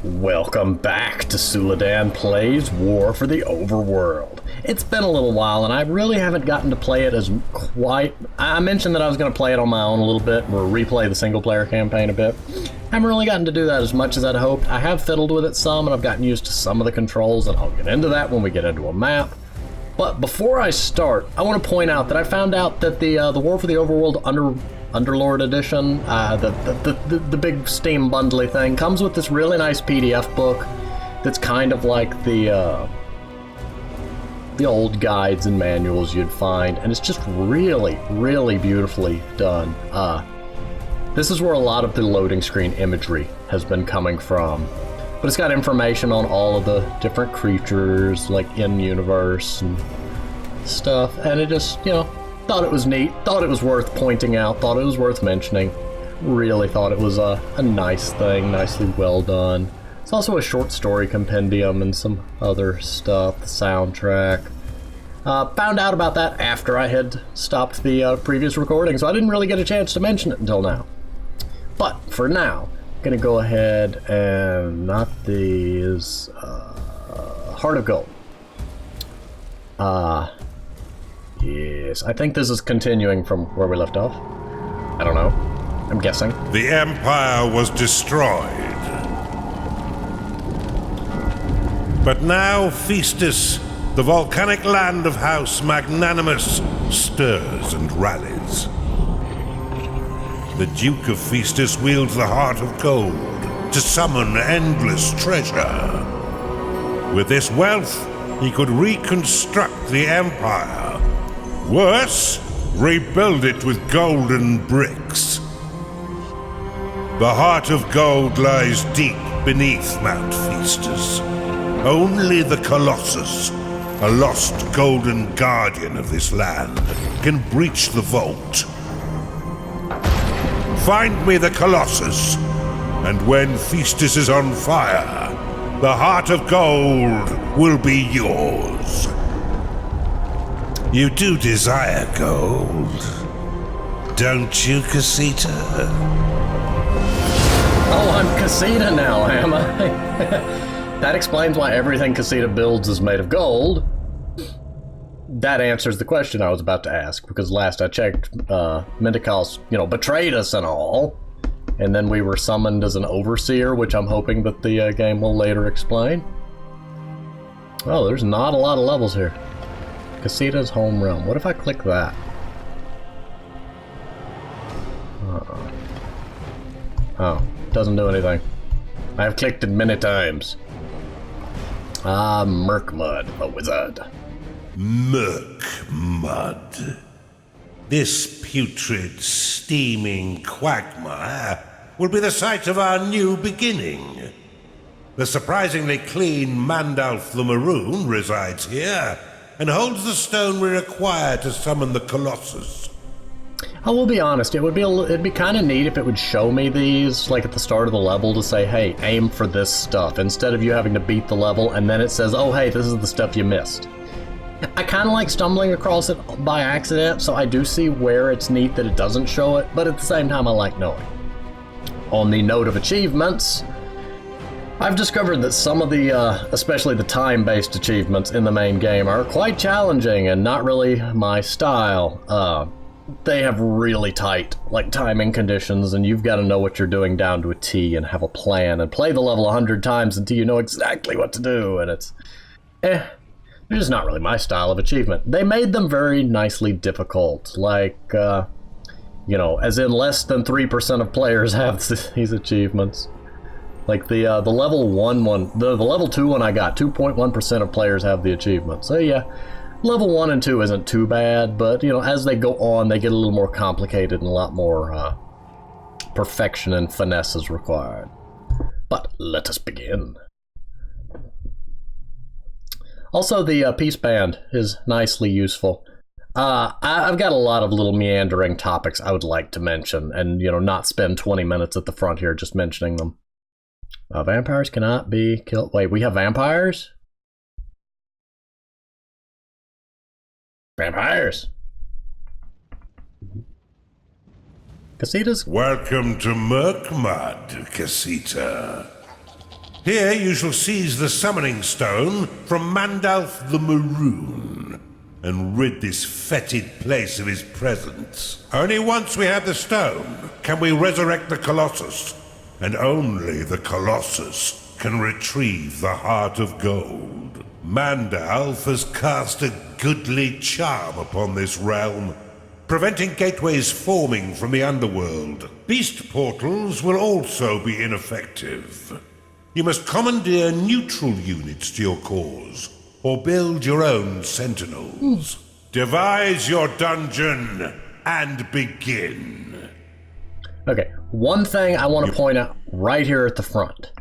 Welcome back to Suladan Plays War for the Overworld. It's been a little while and I really haven't gotten to play it as quite... I mentioned that I was going to play it on my own a little bit or replay the single player campaign a bit. I haven't really gotten to do that as much as I'd hoped. I have fiddled with it some and I've gotten used to some of the controls, and I'll get into that when we get into a map. But before I start, I want to point out that I found out that the War for the Overworld Underlord Edition, the big Steam bundly thing, comes with this really nice PDF book that's kind of like the old guides and manuals you'd find, and it's just really, really beautifully done. This is where a lot of the loading screen imagery has been coming from. But it's got information on all of the different creatures, like in-universe and stuff, and it just, you know, thought it was neat, thought it was worth pointing out, thought it was worth mentioning. Really thought it was a nice thing, nicely well done. It's also a short story compendium and some other stuff, the soundtrack. Found out about that after I had stopped the previous recording, so I didn't really get a chance to mention it until now. But for now, I'm gonna go ahead and not these, Heart of Gold. Yes, I think this is continuing from where we left off. I don't know. I'm guessing. The Empire was destroyed. But now Phaestus, the volcanic land of House Magnanimous, stirs and rallies. The Duke of Phaestus wields the Heart of Gold to summon endless treasure. With this wealth, he could reconstruct the Empire. Worse, rebuild it with golden bricks. The Heart of Gold lies deep beneath Mount Phaestus. Only the Colossus, a lost golden guardian of this land, can breach the vault. Find me the Colossus, and when Phaestus is on fire, the Heart of Gold will be yours. You do desire gold, don't you, Casita? Oh, I'm Casita now, am I? That explains why everything Casita builds is made of gold. That answers the question I was about to ask, because last I checked, Mendicals, betrayed us and all. And then we were summoned as an overseer, which I'm hoping that the game will later explain. Oh, there's not a lot of levels here. Casita's home realm. What if I click that? Oh, doesn't do anything. I've clicked it many times. Murkmud, a wizard. Murkmud. This putrid, steaming quagmire will be the site of our new beginning. The surprisingly clean Mandalf the Maroon resides here and holds the stone we require to summon the Colossus. I will be honest, it'd be kind of neat if it would show me these, like at the start of the level, to say, hey, aim for this stuff, instead of you having to beat the level and then it says, oh, hey, this is the stuff you missed. I kind of like stumbling across it by accident, so I do see where it's neat that it doesn't show it, but at the same time I like knowing. On the note of achievements, I've discovered that some of the, especially the time-based achievements in the main game are quite challenging and not really my style. They have really tight, timing conditions, and you've got to know what you're doing down to a T and have a plan and play the level 100 times until you know exactly what to do, and it's, they're just not really my style of achievement. They made them very nicely difficult, as in less than 3% of players have these achievements. Like the level 1 one, the level 2 one I got, 2.1% of players have the achievement. So yeah, level 1 and 2 isn't too bad, but as they go on, they get a little more complicated and a lot more perfection and finesse is required. But let us begin. Also, the Peace Band is nicely useful. I've got a lot of little meandering topics I would like to mention, and not spend 20 minutes at the front here just mentioning them. Vampires cannot be killed. Wait, we have vampires? Vampires! Casita's? Welcome to Murkmud, Casita. Here you shall seize the summoning stone from Mandalf the Maroon and rid this fetid place of his presence. Only once we have the stone can we resurrect the Colossus, and only the Colossus can retrieve the Heart of Gold. Mandalf has cast a goodly charm upon this realm, preventing gateways forming from the underworld. Beast portals will also be ineffective. You must commandeer neutral units to your cause, or build your own sentinels. Devise your dungeon and begin. Okay, one thing I want to point out right here at the front.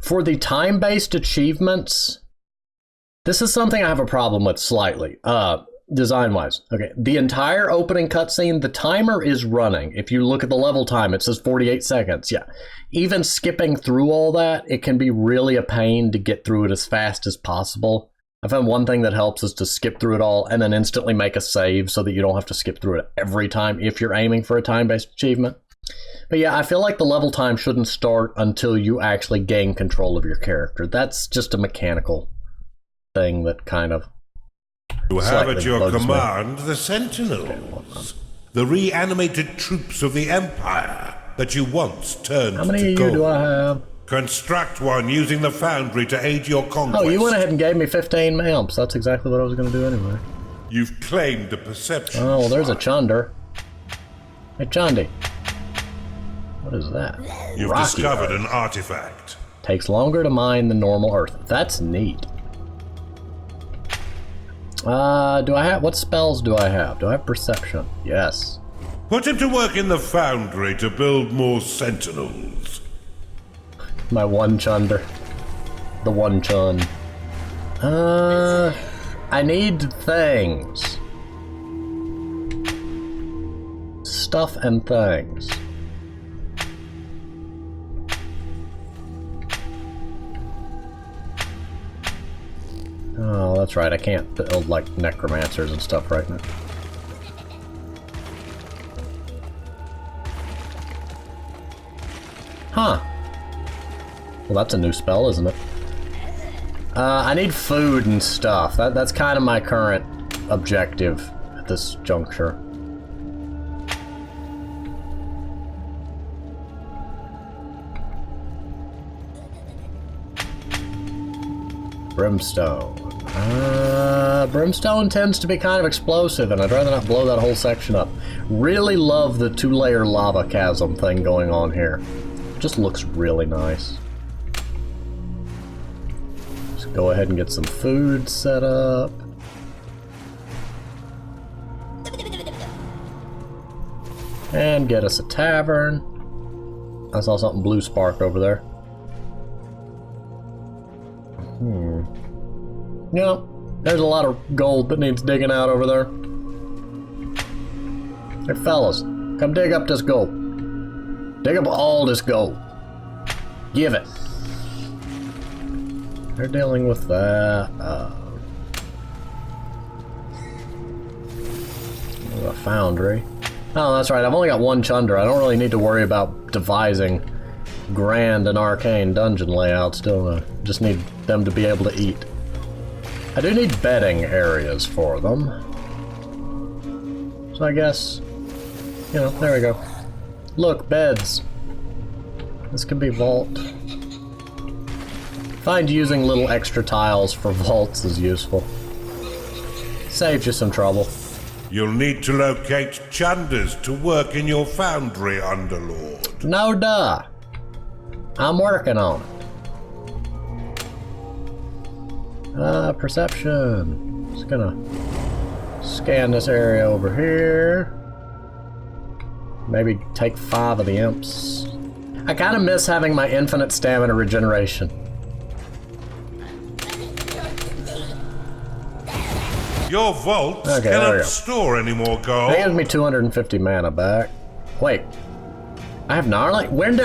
For the time-based achievements, this is something I have a problem with slightly, design-wise. Okay, the entire opening cutscene, the timer is running. If you look at the level time, it says 48 seconds. Yeah, even skipping through all that, it can be really a pain to get through it as fast as possible. I found one thing that helps is to skip through it all and then instantly make a save so that you don't have to skip through it every time if you're aiming for a time-based achievement. But yeah, I feel like the level time shouldn't start until you actually gain control of your character. That's just a mechanical thing that kind of... You have at your command the Sentinels, the reanimated troops of the Empire that you once turned to gold. How many of you do I have? Construct one using the Foundry to aid your conquest. Oh, you went ahead and gave me 15 imps. That's exactly what I was going to do anyway. You've claimed a perception. Oh, well, there's a Chunder. Hey, Chandi. What is that? You've Rocky discovered Earth. an artifact. Takes longer to mine than normal Earth. That's neat. Do I have... What spells do I have? Do I have perception? Yes. Put him to work in the Foundry to build more Sentinels. My one Chunder. The one Chun. I need things. Stuff and things. Oh, that's right. I can't build, like, necromancers and stuff right now. Huh. Well, that's a new spell, isn't it? I need food and stuff. That's kind of my current objective at this juncture. Brimstone. Brimstone tends to be kind of explosive, and I'd rather not blow that whole section up. Really love the two-layer lava chasm thing going on here. It just looks really nice. Just go ahead and get some food set up. And get us a tavern. I saw something blue spark over there. Yeah, there's a lot of gold that needs digging out over there. Hey fellas, come dig up this gold. Dig up all this gold. Give it. They're dealing with that. A foundry. Oh, that's right. I've only got one Chunder. I don't really need to worry about devising grand and arcane dungeon layouts, do I? Just need them to be able to eat. I do need bedding areas for them. So I guess, you know, there we go. Look, beds. This could be vault. Find using little extra tiles for vaults is useful. Saves you some trouble. You'll need to locate Chunders to work in your foundry, Underlord. No duh. I'm working on it. Perception. Just gonna scan this area over here. Maybe take 5 of the imps. I kind of miss having my infinite stamina regeneration. Your vaults Okay, cannot store any more gold. That gives me 250 mana back. Wait, I have gnarly. When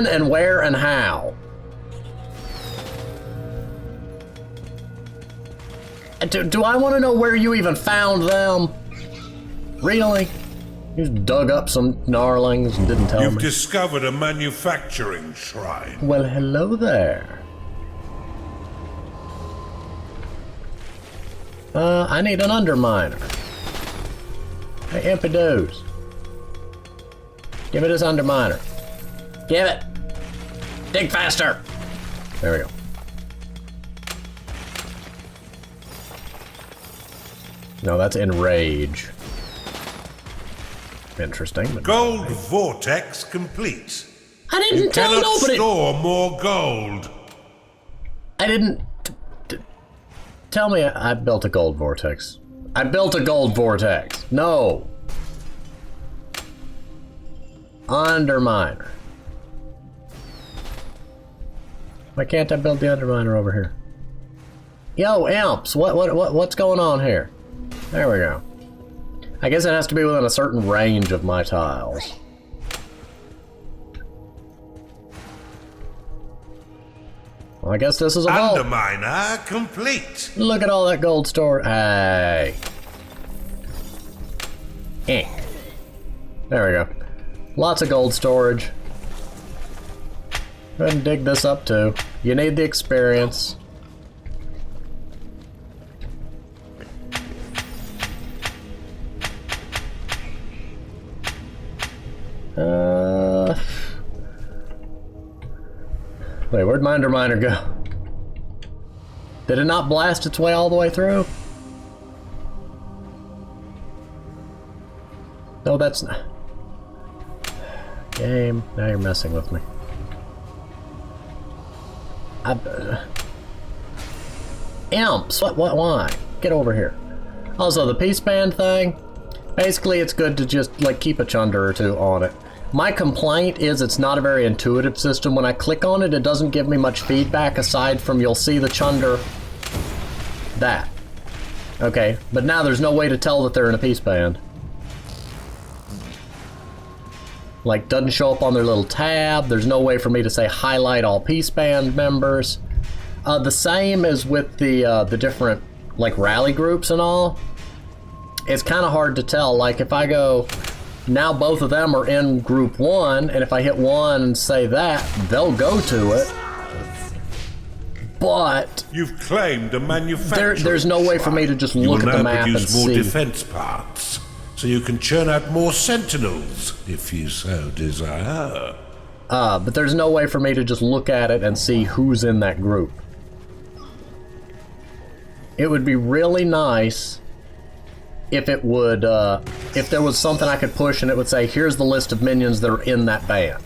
and where and how? Do I want to know where you even found them? Really? You just dug up some gnarlings and didn't tell You've me. discovered a manufacturing shrine. Well, hello there. I need an underminer. Hey, Impidoos. Give me this underminer. Give it. Dig faster. There we go. No, that's enrage. Interesting. But Gold vortex complete. I didn't You tell cannot nobody. store more gold. I didn't tell me I built a gold vortex. I built a gold vortex. No. Underminer. Why can't I build the underminer over here? Yo, imps! What's going on here? There we go. I guess it has to be within a certain range of my tiles. Well, I guess this is a vault. Underminer complete. Look at all that gold store. Hey. Eh. There we go. Lots of gold storage. Go ahead and dig this up too. You need the experience. Wait, where'd my underminer go? Did it not blast its way all the way through? No, that's not. Game, now you're messing with me. Imps, what, why? Get over here. Also, the peace band thing, basically it's good to just, like, keep a chunder or two on it. My complaint is it's not a very intuitive system. When I click on it, it doesn't give me much feedback aside from you'll see the chunder. That. Okay, but now there's no way to tell that they're in a peace band. Like, doesn't show up on their little tab. There's no way for me to say highlight all peace band members. The same as with the different, like, rally groups and all. It's kind of hard to tell. Like, if I go, now both of them are in group 1, and if I hit 1 and say that, they'll go to it. But You've claimed a manufacturing there's no way for me to just look at the map and You will now produce more see. defense parts, so you can churn out more sentinels, if you so desire. But there's no way for me to just look at it and see who's in that group. It would be really nice if it would, if there was something I could push and it would say, here's the list of minions that are in that band.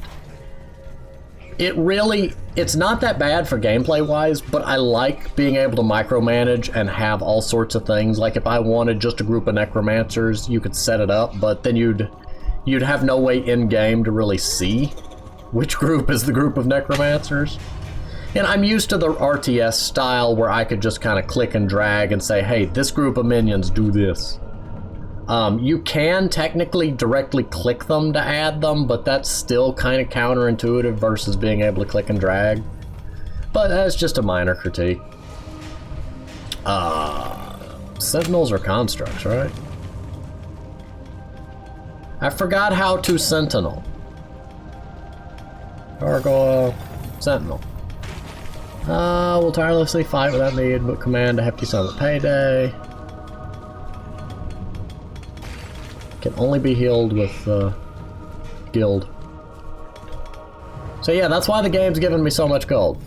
It's not that bad for gameplay-wise, but I like being able to micromanage and have all sorts of things. Like if I wanted just a group of necromancers, you could set it up, but then you'd have no way in-game to really see which group is the group of necromancers. And I'm used to the RTS style where I could just kind of click and drag and say, hey, this group of minions do this. You can technically directly click them to add them, but that's still kind of counterintuitive versus being able to click and drag. But that's just a minor critique. Sentinels are constructs, right? I forgot how to sentinel. Gargoyle, sentinel. Will tirelessly fight without need, but command a hefty sum at payday. Can only be healed with guild. So yeah, that's why the game's given me so much gold.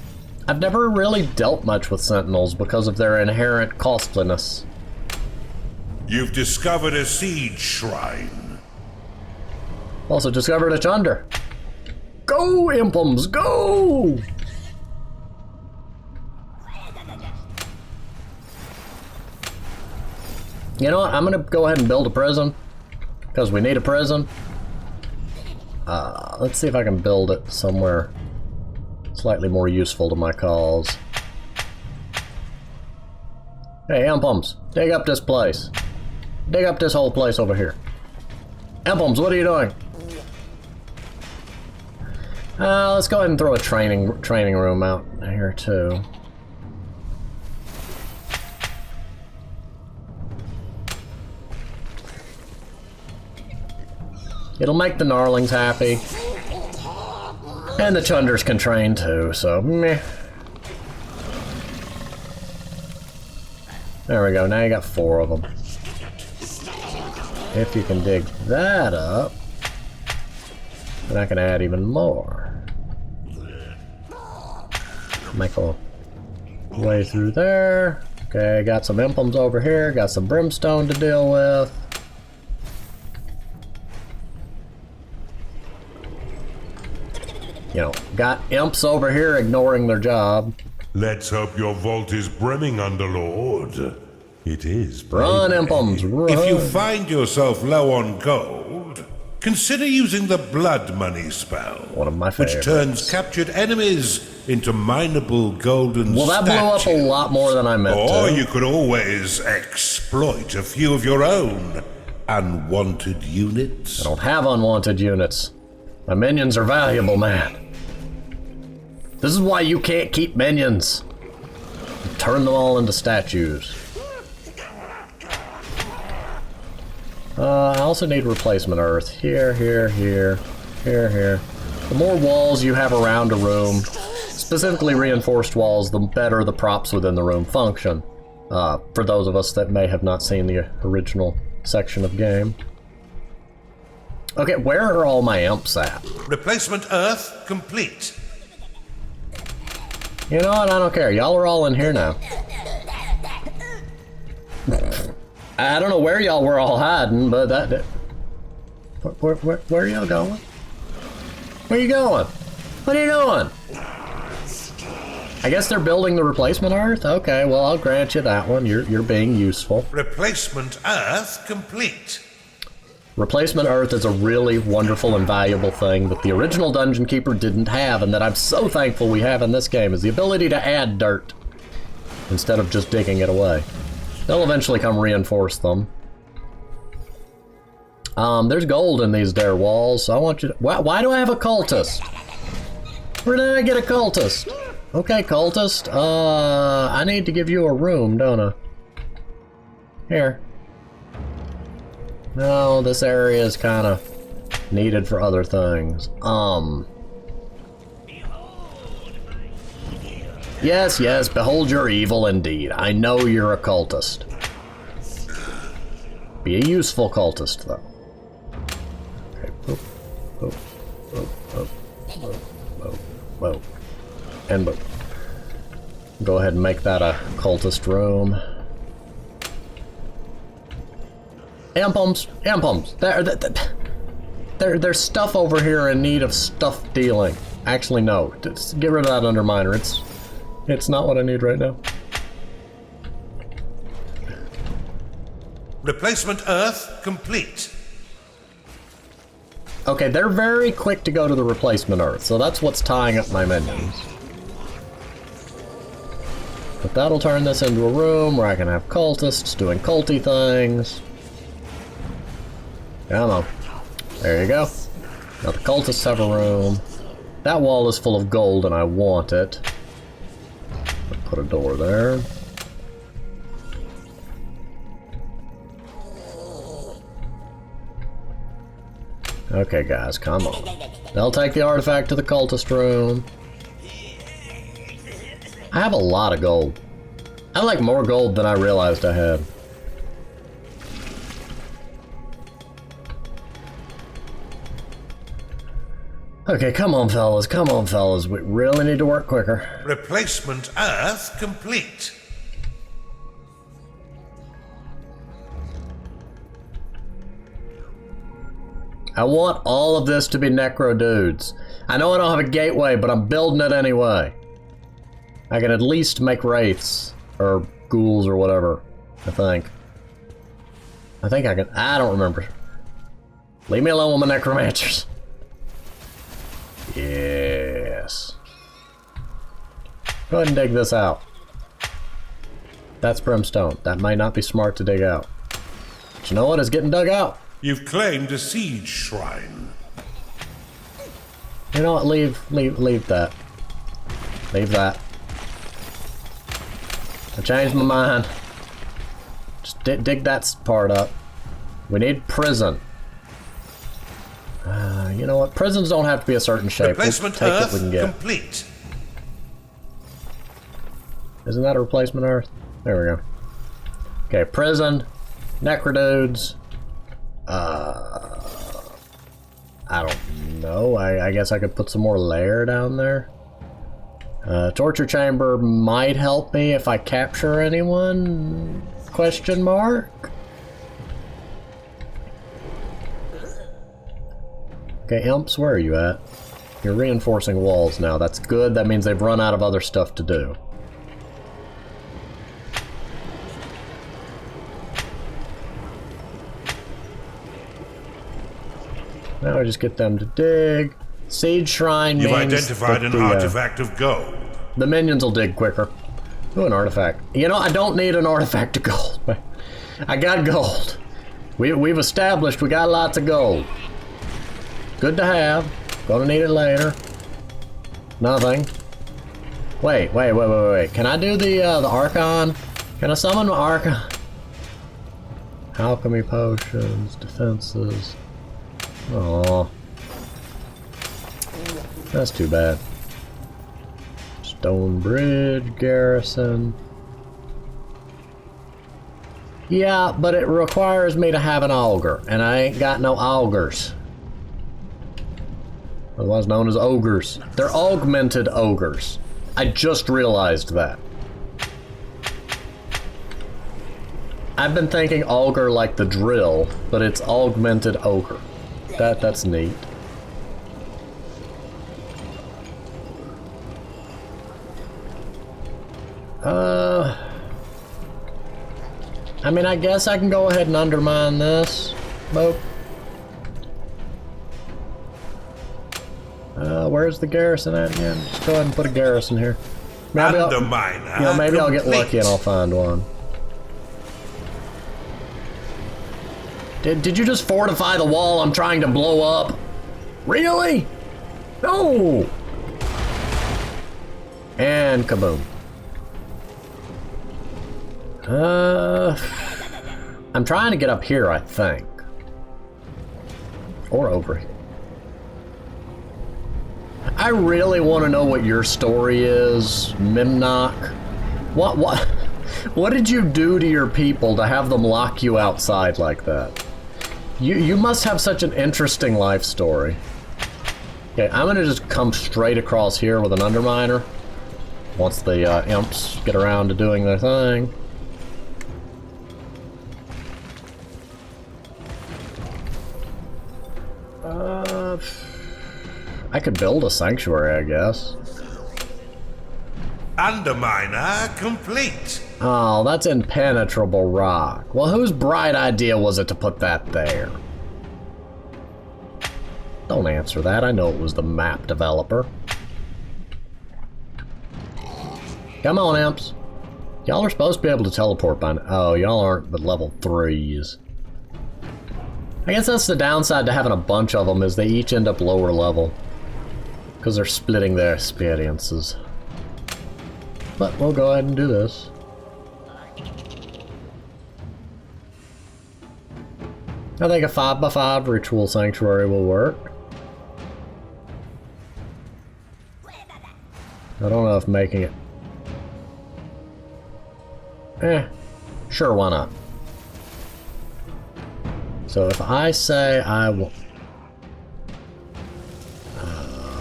I've never really dealt much with sentinels because of their inherent costliness. You've discovered a siege shrine. Also discovered a chunder. Go, Impums, go! You know what? I'm gonna go ahead and build a prison. Because we need a prison. Let's see if I can build it somewhere slightly more useful to my cause. Hey, Impums, dig up this place. Dig up this whole place over here. Impums, what are you doing? Let's go ahead and throw a training room out here too. It'll make the Gnarlings happy. And the Chunders can train too, so meh. There we go, now you got 4 of them. If you can dig that up, then I can add even more. Make a way through there. Okay, got some Impums over here, got some Brimstone to deal with. You know, got imps over here ignoring their job. Let's hope your vault is brimming, Underlord. It is. Run, Impums, run. If you find yourself low on gold, consider using the Blood Money spell. One of my favorites. Which turns captured enemies into mineable golden Well, that blew up a lot more than I meant Or to. you could always exploit a few of your own unwanted units. I don't have unwanted units. My minions are valuable, man. This is why you can't keep minions. Turn them all into statues. I also need replacement earth. Here, here, here, here, here. The more walls you have around a room, specifically reinforced walls, the better the props within the room function. For those of us that may have not seen the original section of game. Okay, where are all my imps at? Replacement earth complete. You know what? I don't care. Y'all are all in here now. I don't know where y'all were all hiding, but that... Where are y'all going? Where you going? What are you doing? I guess they're building the replacement earth? Okay, well, I'll grant you that one. You're being useful. Replacement earth complete. Replacement earth is a really wonderful and valuable thing that the original Dungeon Keeper didn't have, and that I'm so thankful we have in this game, is the ability to add dirt instead of just digging it away. They'll eventually come reinforce them. There's gold in these there walls, so I want you to... Why do I have a cultist? Where did I get a cultist? Okay, cultist, I need to give you a room, don't I? Here. No, this area is kind of needed for other things. Yes, yes, behold your evil indeed. I know you're a cultist. Be a useful cultist, though. Okay, boop, boop, boop, boop, boop, boop, boop, and boop. Go ahead and make that a cultist room. Impums, impums. There's stuff over here in need of stuff dealing. Actually, no. Just get rid of that Underminer. It's not what I need right now. Replacement earth complete. Okay, they're very quick to go to the replacement earth, so that's what's tying up my minions. But that'll turn this into a room where I can have cultists doing culty things. Come on. There you go. Now the cultists have a room. That wall is full of gold and I want it. Put a door there. Okay, guys, come on. They'll take the artifact to the cultist room. I have a lot of gold. I have like more gold than I realized I had. Okay, come on, fellas. Come on, fellas. We really need to work quicker. Replacement earth complete. I want all of this to be necro dudes. I know I don't have a gateway, but I'm building it anyway. I can at least make wraiths, or ghouls, or whatever, I think. I think I can. I don't remember. Leave me alone with my necromancers. Yes. Go ahead and dig this out. That's brimstone. That might not be smart to dig out. But you know what? It's getting dug out. You've claimed a siege shrine. You know what? Leave that. Leave that. I changed my mind. Just dig that part up. We need prison. You know what? Prisons don't have to be a certain shape. Replacement We'll take Earth what we can get. complete. Isn't that a replacement Earth? There we go. Okay, prison, necrodudes. I don't know. I guess I could put some more layer down there. Torture chamber might help me if I capture anyone? Question mark? Okay, imps, where are you at? You're reinforcing walls now. That's good. That means they've run out of other stuff to do. Now I just get them to dig. Siege shrine You've means identified that an artifact of gold. the minions will dig quicker. Ooh, an artifact. You know, I don't need an artifact of gold. I got gold. We've established we got lots of gold. Good to have. Gonna need it later. Nothing. Wait. Can I do the Archon? Can I summon my Archon? Alchemy potions, defenses. Aww. That's too bad. Stone Bridge, garrison. Yeah, but it requires me to have an auger, and I ain't got no augers. Otherwise known as ogres. They're augmented ogres. I just realized that. I've been thinking auger like the drill, but it's augmented ogre. That's neat. I mean, I guess I can go ahead and undermine this. Boop. Where's the garrison at again? Just go ahead and put a garrison here. Maybe maybe I'll get lucky and I'll find one. Did you just fortify the wall I'm trying to blow up? Really? No! And kaboom. I'm trying to get up here, I think. Or over here. I really want to know what your story is, Mimnock. What did you do to your people to have them lock you outside like that? You must have such an interesting life story. Okay, I'm gonna just come straight across here with an underminer. Once the imps get around to doing their thing. I could build a sanctuary, I guess. Underminer complete. Oh, that's impenetrable rock. Well, whose bright idea was it to put that there? Don't answer that. I know it was the map developer. Come on, imps. Y'all are supposed to be able to teleport by now. Oh, y'all aren't but level 3s. I guess that's the downside to having a bunch of them, is they each end up lower level. Because they're splitting their experiences. But we'll go ahead and do this. I think a 5x5 ritual sanctuary will work. I don't know if making it... sure, why not? So if I say I will...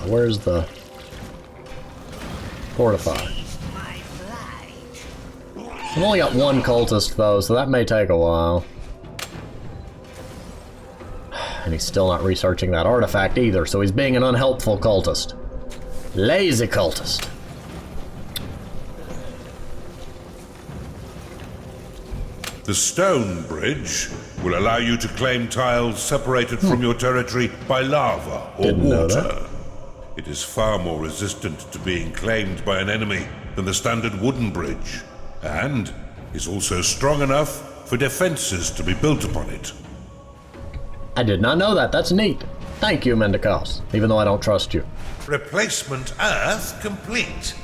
where's the... Fortify? I've only got one cultist though, so that may take a while. And he's still not researching that artifact either, so he's being an unhelpful cultist. Lazy cultist. The stone bridge will allow you to claim tiles separated from your territory by lava or Didn't know water. that. It is far more resistant to being claimed by an enemy than the standard wooden bridge, and is also strong enough for defenses to be built upon it. I did not know that. That's neat. Thank you, Mendicos, even though I don't trust you. Replacement Earth complete.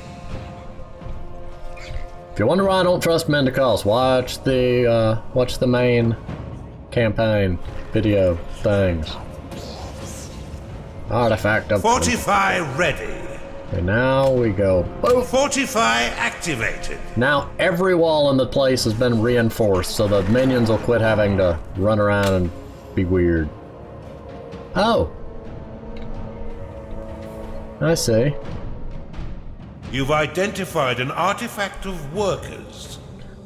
If you wonder why I don't trust Mendicos, watch the main campaign video things. Artifact of... Fortify ready. Okay, now we go. Boom. Fortify activated. Now every wall in the place has been reinforced, so the minions will quit having to run around and be weird. Oh. I see. You've identified an artifact of workers.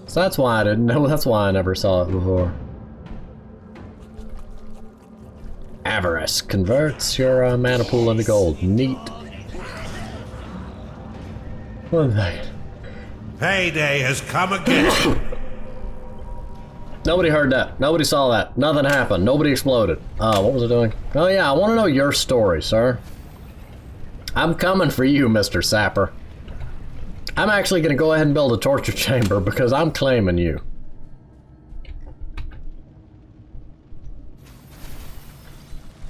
So that's why I didn't know. That's why I never saw it before. Avarice converts your mana pool into gold. Neat. One thing. Payday has come again. Nobody heard that. Nobody saw that. Nothing happened. Nobody exploded. What was I doing? Oh yeah, I want to know your story, sir. I'm coming for you, Mr. Sapper. I'm actually going to go ahead and build a torture chamber because I'm claiming you.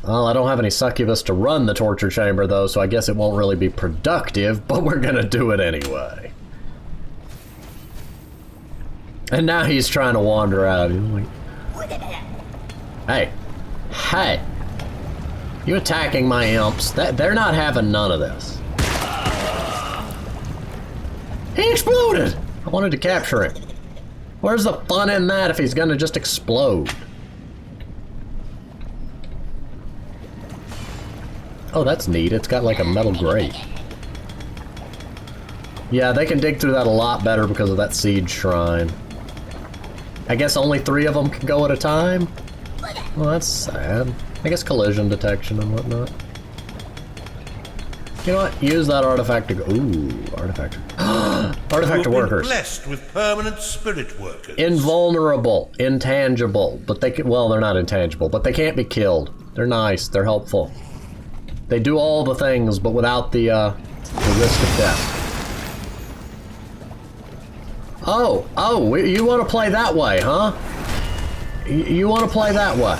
Well, I don't have any succubus to run the torture chamber though, so I guess it won't really be productive, but we're going to do it anyway. And now he's trying to wander out. He's like, hey. Hey. You attacking my imps. They're not having none of this. He exploded! I wanted to capture him. Where's the fun in that if he's gonna just explode? Oh, that's neat. It's got like a metal grate. Yeah, they can dig through that a lot better because of that siege shrine. I guess only 3 of them can go at a time? Well, that's sad. I guess collision detection and whatnot. You know what? Use that artifact to go. Ooh, artifact. Artifact to workers. Blessed with permanent spirit workers. Invulnerable, intangible, but they can. Well, they're not intangible, but they can't be killed. They're nice. They're helpful. They do all the things, but without the risk of death. Oh, you want to play that way, huh? You want to play that way?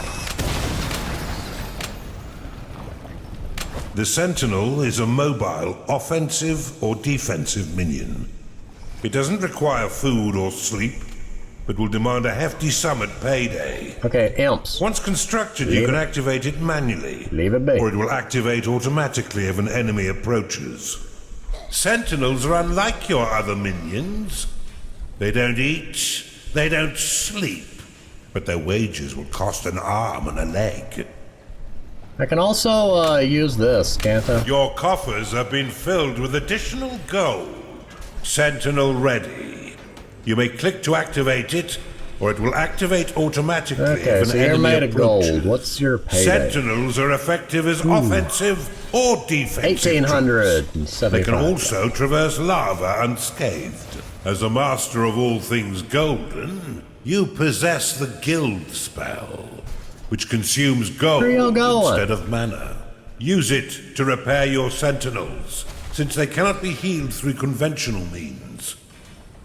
The Sentinel is a mobile, offensive or defensive minion. It doesn't require food or sleep, but will demand a hefty sum at payday. Okay, imps. Once constructed, you can activate it manually. Leave it be. Or it will activate automatically if an enemy approaches. Sentinels are unlike your other minions. They don't eat, they don't sleep, but their wages will cost an arm and a leg. I can also use this, can't I? Your coffers have been filled with additional gold. Sentinel ready. You may click to activate it, or it will activate automatically Okay, if an so you're enemy made of approaches. gold. What's your payday? Sentinels are effective as offensive or defensive 1875. They can also traverse lava unscathed. As a master of all things golden, you possess the guild spell, which consumes gold instead of mana. Use it to repair your sentinels, since they cannot be healed through conventional means.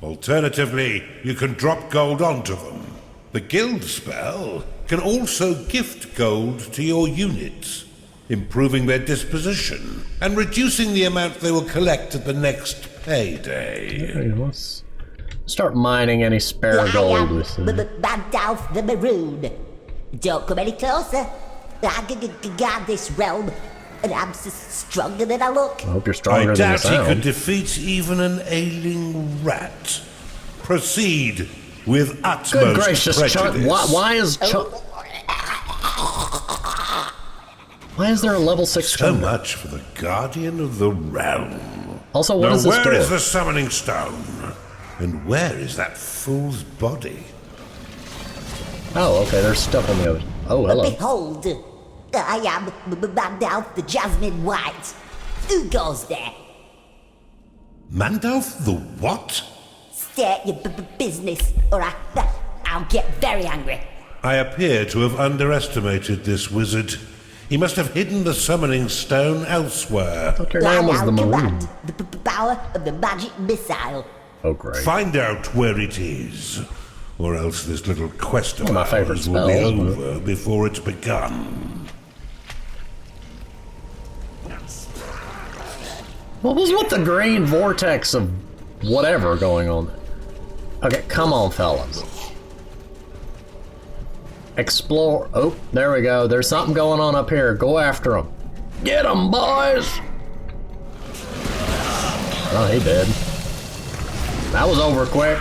Alternatively, you can drop gold onto them. The guild spell can also gift gold to your units, improving their disposition and reducing the amount they will collect at the next payday. Okay, let's start mining any spare gold with them. Bandalf the Maroon. Don't come any closer. I got this realm, and I'm stronger than I look. I hope you're stronger than you I doubt he sound. could defeat even an ailing rat. Proceed with utmost Good gracious, Chuck! prejudice. Why is Chuck? Why is there a level 6 So chamber? much for the guardian of the realm. Also, what Now is this where door? is the summoning stone? And where is that fool's body? Oh, okay, there's stuff on the other. Oh, hello. Behold, I am Bandalf the Jasmine White. Who goes there? Mandalf the what? Stay at your business, or I'll get very angry. I appear to have underestimated this wizard. He must have hidden the summoning stone elsewhere. I thought your name was the Maroon. Command the power of the magic missile. Oh, great. Find out where it is, or else this little quest of One of my favorite ours will be spells, over before it's begun. What was with the green vortex of whatever going on? Okay, come on, fellas. Explore. Oh, there we go. There's something going on up here. Go after them. Get him, boys! Oh, he did. That was over quick.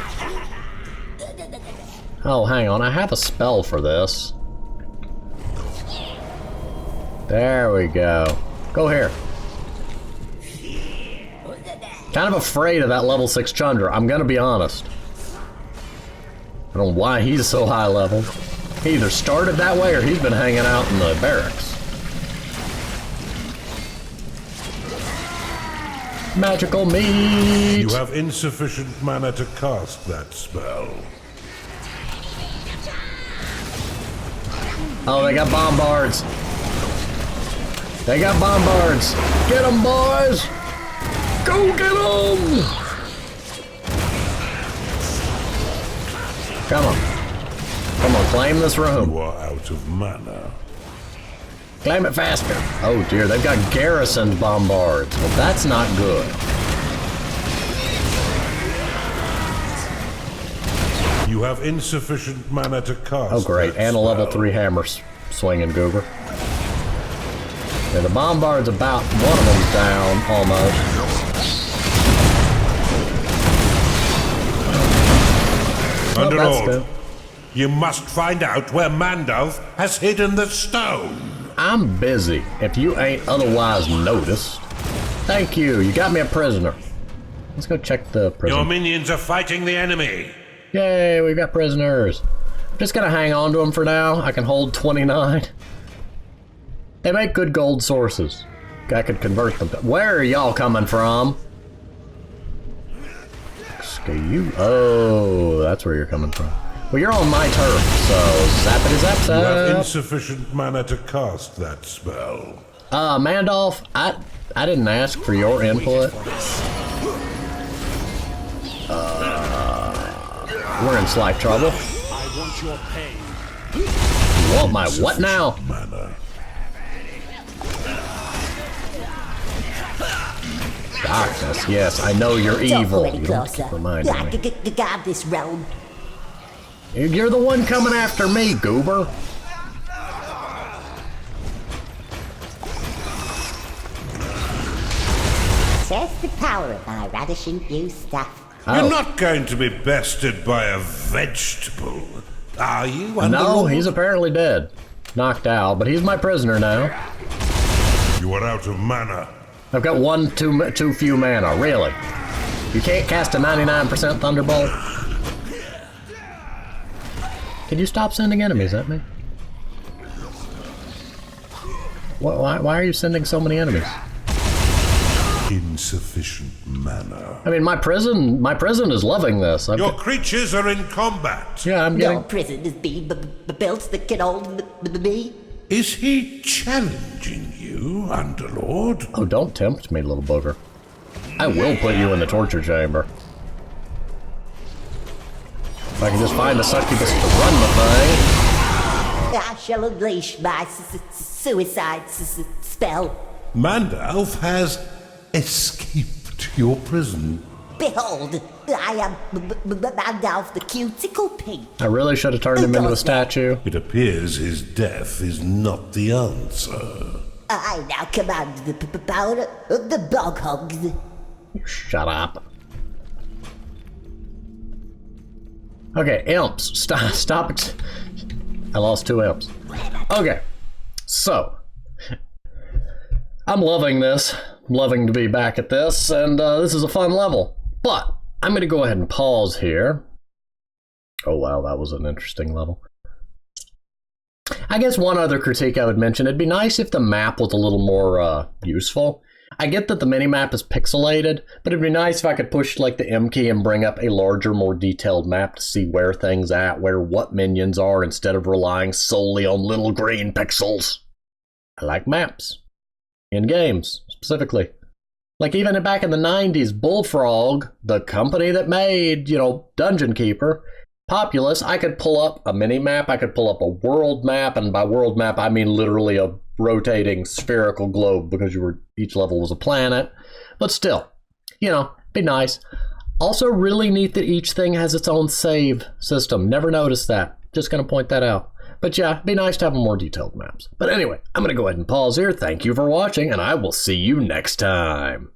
Oh, hang on. I have a spell for this. There we go. Go here. Kind of afraid of that level 6 Chandra, I'm gonna be honest. I don't know why he's so high level. He either started that way or he's been hanging out in the barracks. Magical meat! You have insufficient mana to cast that spell. Oh, they got bombards. They got bombards. Get them, boys! Go get them! Come on. Come on, claim this room. You are out of mana. Claim it faster. Oh dear, they've got garrisoned bombards. Well, that's not good. You have insufficient mana to cast. Oh great, that and a level spell. 3 hammer swinging goober. Yeah, the bombard's about, one of them's down, almost. Oh, that's Underlord, good. you must find out where Mandalf has hidden the stone. I'm busy, if you ain't otherwise noticed. Thank you, you got me a prisoner. Let's go check the prison. Your minions are fighting the enemy. Yay, we've got prisoners. I'm just gonna hang on to them for now. I can hold 29. They make good gold sources. I could convert them. Where are y'all coming from? You. Oh, that's where you're coming from. Well, you're on my turf, so zappity zap You have zap. insufficient mana to cast that spell. Mandolf, I didn't ask for your input. We're in slight trouble. I want your pay. You want my what now? Mana. Darkness, yes, I know you're Don't evil. come any You don't closer. keep reminding I me. got this realm. You're the one coming after me, goober. Test the power of my radish-infused stuff. Oh. You're not going to be bested by a vegetable, are you? No, Underlord? he's apparently dead. Knocked out, but he's my prisoner now. You are out of mana. I've got too few mana, really. You can't cast a 99% Thunderbolt? Can you stop sending enemies at me? Why are you sending so many enemies? Insufficient mana. I mean, my prison is loving this. Your creatures are in combat. Yeah, I'm No getting... prison is being built that can hold me. Is he challenging you, Underlord? Oh, don't tempt me, little booger. I will put you in the torture chamber. If I can just find a succubus to run the thing. I shall unleash my suicide spell. Mandalf has escaped your prison. Behold, I am Mandalf the Cuticle Pink. I really should have turned him into a statue. It appears his death is not the answer. I now command the power of the bog hogs. Shut up. Okay, imps. Stop it. I lost 2 imps. Okay, so. I'm loving this. I'm loving to be back at this, and this is a fun level. But I'm going to go ahead and pause here. Oh wow, that was an interesting level. I guess one other critique I would mention, it'd be nice if the map was a little more useful. I get that the minimap is pixelated, but it'd be nice if I could push like the M key and bring up a larger, more detailed map to see where things at, where what minions are, instead of relying solely on little green pixels. I like maps. In games, specifically. Like even back in the 90s, Bullfrog, the company that made, Dungeon Keeper, Populous, I could pull up a mini-map, I could pull up a world map, and by world map I mean literally a rotating spherical globe because each level was a planet. But still, be nice. Also really neat that each thing has its own save system. Never noticed that. Just gonna point that out. But yeah, it'd be nice to have more detailed maps. But anyway, I'm going to go ahead and pause here. Thank you for watching, and I will see you next time.